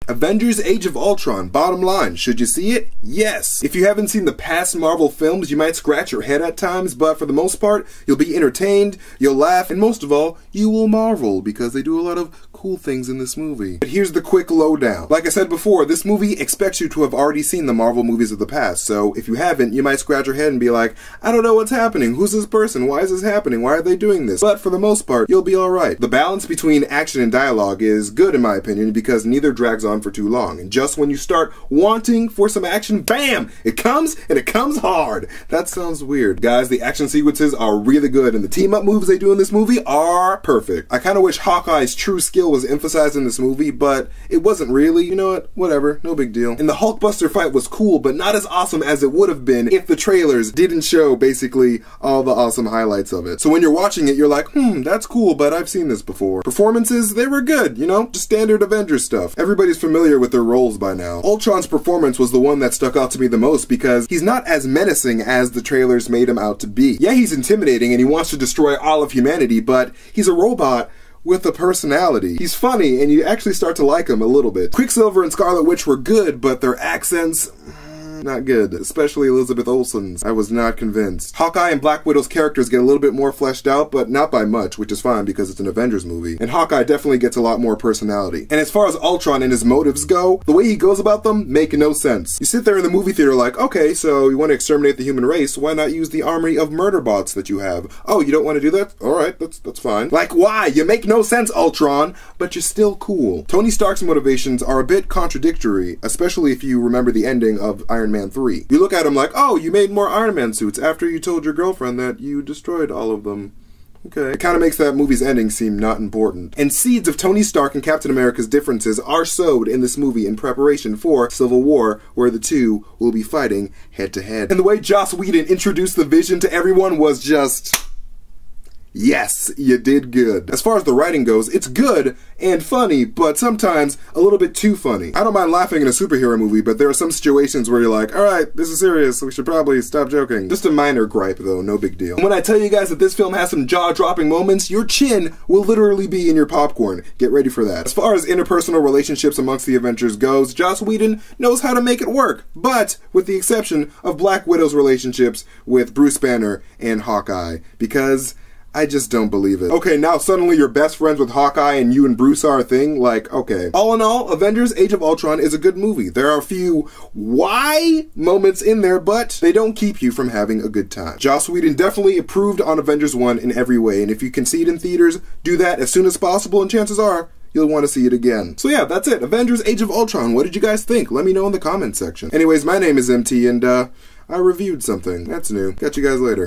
Avengers Age of Ultron, bottom line, should you see it? Yes. If you haven't seen the past Marvel films, you might scratch your head at times, but for the most part, you'll be entertained, you'll laugh, and most of all, you will marvel, because they do a lot of cool things in this movie. But here's the quick lowdown. Like I said before, this movie expects you to have already seen the Marvel movies of the past, so if you haven't, you might scratch your head and be like, I don't know what's happening, who's this person, why is this happening, why are they doing this? But for the most part, you'll be alright. The balance between action and dialogue is good in my opinion, because neither drags on for too long, and just when you start wanting for some action, bam! It comes, and it comes hard! That sounds weird. Guys, the action sequences are really good, and the team-up moves they do in this movie are perfect. I kinda wish Hawkeye's true skill was emphasized in this movie, but it wasn't really. You know what? Whatever. No big deal. And the Hulkbuster fight was cool, but not as awesome as it would have been if the trailers didn't show basically all the awesome highlights of it. So when you're watching it, you're like, that's cool, but I've seen this before. Performances, they were good, you know? Just standard Avengers stuff. Everybody's familiar with their roles by now. Ultron's performance was the one that stuck out to me the most because he's not as menacing as the trailers made him out to be. Yeah, he's intimidating and he wants to destroy all of humanity, but he's a robot with a personality. He's funny, and you actually start to like him a little bit. Quicksilver and Scarlet Witch were good, but their accents, not good. Especially Elizabeth Olsen's. I was not convinced. Hawkeye and Black Widow's characters get a little bit more fleshed out, but not by much, which is fine because it's an Avengers movie. And Hawkeye definitely gets a lot more personality. And as far as Ultron and his motives go, the way he goes about them make no sense. You sit there in the movie theater like, okay, so you want to exterminate the human race, why not use the army of murder bots that you have? Oh, you don't want to do that? Alright, that's fine. Like, why? You make no sense, Ultron, but you're still cool. Tony Stark's motivations are a bit contradictory, especially if you remember the ending of Iron Man 3. You look at him like, oh, you made more Iron Man suits after you told your girlfriend that you destroyed all of them. Okay. It kind of makes that movie's ending seem not important. And seeds of Tony Stark and Captain America's differences are sowed in this movie in preparation for Civil War, where the two will be fighting head to head. And the way Joss Whedon introduced the Vision to everyone was just... yes, you did good. As far as the writing goes, it's good and funny, but sometimes a little bit too funny. I don't mind laughing in a superhero movie, but there are some situations where you're like, alright, this is serious, we should probably stop joking. Just a minor gripe though, no big deal. And when I tell you guys that this film has some jaw-dropping moments, your chin will literally be in your popcorn. Get ready for that. As far as interpersonal relationships amongst the Avengers goes, Joss Whedon knows how to make it work, but with the exception of Black Widow's relationships with Bruce Banner and Hawkeye, because I just don't believe it. Okay, now suddenly you're best friends with Hawkeye and you and Bruce are a thing? Like, okay. All in all, Avengers Age of Ultron is a good movie. There are a few why moments in there, but they don't keep you from having a good time. Joss Whedon definitely improved on Avengers 1 in every way, and if you can see it in theaters, do that as soon as possible, and chances are, you'll want to see it again. So yeah, that's it. Avengers Age of Ultron. What did you guys think? Let me know in the comments section. Anyways, my name is MT, and I reviewed something. That's new. Catch you guys later.